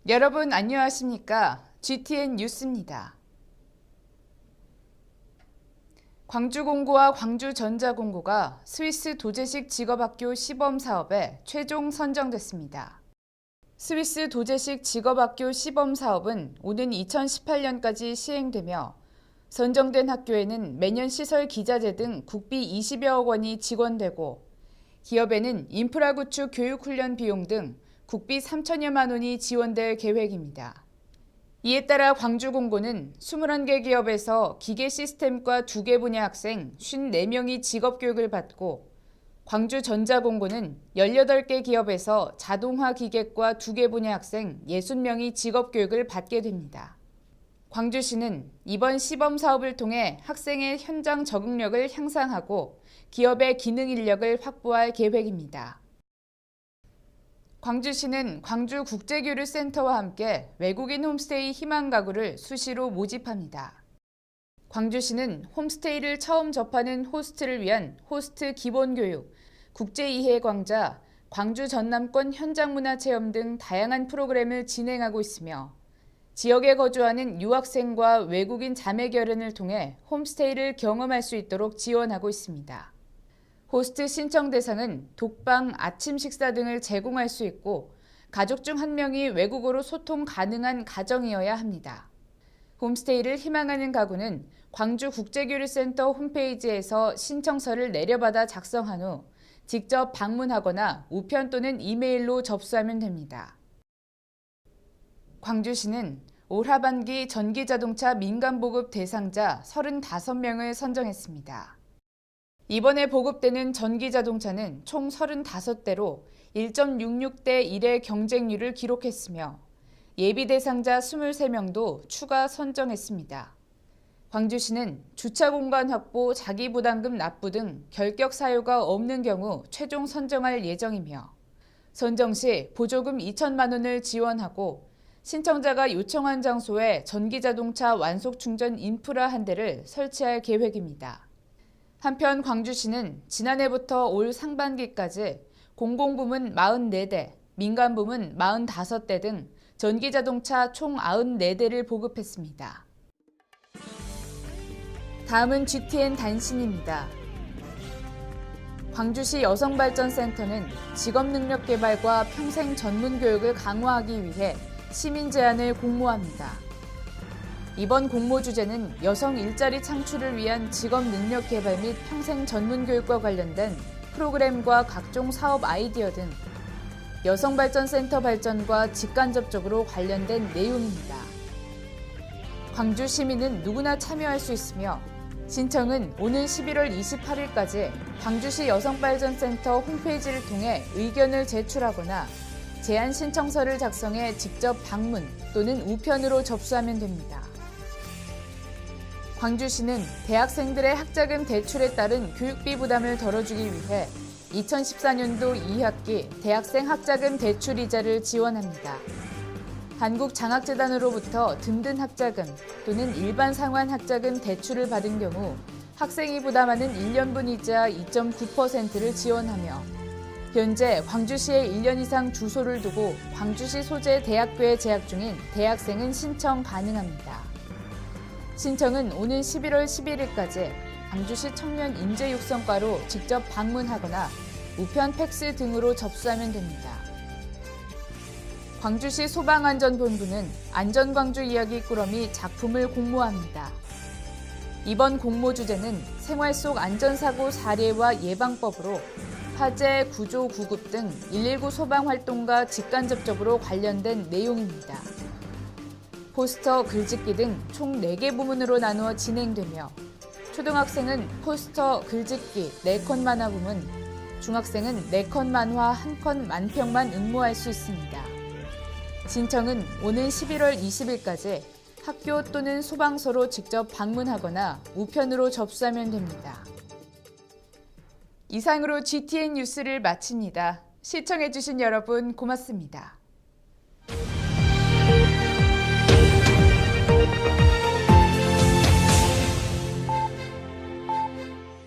여러분 안녕하십니까? GTN 뉴스입니다. 광주공고와 광주전자공고가 스위스 도제식 직업학교 시범 사업에 최종 선정됐습니다. 스위스 도제식 직업학교 시범 사업은 오는 2018년까지 시행되며 선정된 학교에는 매년 시설 기자재 등 국비 20여억 원이 지원되고 기업에는 인프라 구축 교육훈련 비용 등 국비 3천여만 원이 지원될 계획입니다. 이에 따라 광주공고는 21개 기업에서 기계 시스템과 2개 분야 학생 54명이 직업교육을 받고 광주전자공고는 18개 기업에서 자동화 기계과 2개 분야 학생 60명이 직업교육을 받게 됩니다. 광주시는 이번 시범 사업을 통해 학생의 현장 적응력을 향상하고 기업의 기능 인력을 확보할 계획입니다. 광주시는 광주국제교류센터와 함께 외국인 홈스테이 희망 가구를 수시로 모집합니다. 광주시는 홈스테이를 처음 접하는 호스트를 위한 호스트 기본교육, 국제이해 강좌, 광주 전남권 현장문화체험 등 다양한 프로그램을 진행하고 있으며 지역에 거주하는 유학생과 외국인 자매결연을 통해 홈스테이를 경험할 수 있도록 지원하고 있습니다. 호스트 신청 대상은 독방, 아침 식사 등을 제공할 수 있고 가족 중 한 명이 외국어로 소통 가능한 가정이어야 합니다. 홈스테이를 희망하는 가구는 광주국제교류센터 홈페이지에서 신청서를 내려받아 작성한 후 직접 방문하거나 우편 또는 이메일로 접수하면 됩니다. 광주시는 올 하반기 전기자동차 민간보급 대상자 35명을 선정했습니다. 이번에 보급되는 전기자동차는 총 35대로 1.66대 1의 경쟁률을 기록했으며 예비 대상자 23명도 추가 선정했습니다. 광주시는 주차 공간 확보, 자기부담금 납부 등 결격 사유가 없는 경우 최종 선정할 예정이며 선정 시 보조금 2천만 원을 지원하고 신청자가 요청한 장소에 전기자동차 완속 충전 인프라 한 대를 설치할 계획입니다. 한편 광주시는 지난해부터 올 상반기까지 공공부문 44대, 민간부문 45대 등 전기자동차 총 94대를 보급했습니다. 다음은 GTN 단신입니다. 광주시 여성발전센터는 직업능력 개발과 평생 전문교육을 강화하기 위해 시민 제안을 공모합니다. 이번 공모 주제는 여성 일자리 창출을 위한 직업 능력 개발 및 평생 전문 교육과 관련된 프로그램과 각종 사업 아이디어 등 여성발전센터 발전과 직간접적으로 관련된 내용입니다. 광주 시민은 누구나 참여할 수 있으며 신청은 오는 11월 28일까지 광주시 여성발전센터 홈페이지를 통해 의견을 제출하거나 제안 신청서를 작성해 직접 방문 또는 우편으로 접수하면 됩니다. 광주시는 대학생들의 학자금 대출에 따른 교육비 부담을 덜어주기 위해 2014년도 2학기 대학생 학자금 대출 이자를 지원합니다. 한국장학재단으로부터 든든 학자금 또는 일반 상환 학자금 대출을 받은 경우 학생이 부담하는 1년분 이자 2.9%를 지원하며 현재 광주시에 1년 이상 주소를 두고 광주시 소재 대학교에 재학 중인 대학생은 신청 가능합니다. 신청은 오는 11월 11일까지 광주시 청년 인재육성과로 직접 방문하거나 우편 팩스 등으로 접수하면 됩니다. 광주시 소방안전본부는 안전광주 이야기 꾸러미 작품을 공모합니다. 이번 공모 주제는 생활 속 안전사고 사례와 예방법으로 화재, 구조, 구급 등 119 소방 활동과 직간접적으로 관련된 내용입니다. 포스터, 글짓기 등 총 4개 부문으로 나누어 진행되며 초등학생은 포스터, 글짓기 4컷 만화 부문, 중학생은 4컷 만화 1컷 만평만 응모할 수 있습니다. 신청은 오는 11월 20일까지 학교 또는 소방서로 직접 방문하거나 우편으로 접수하면 됩니다. 이상으로 GTN 뉴스를 마칩니다. 시청해주신 여러분 고맙습니다.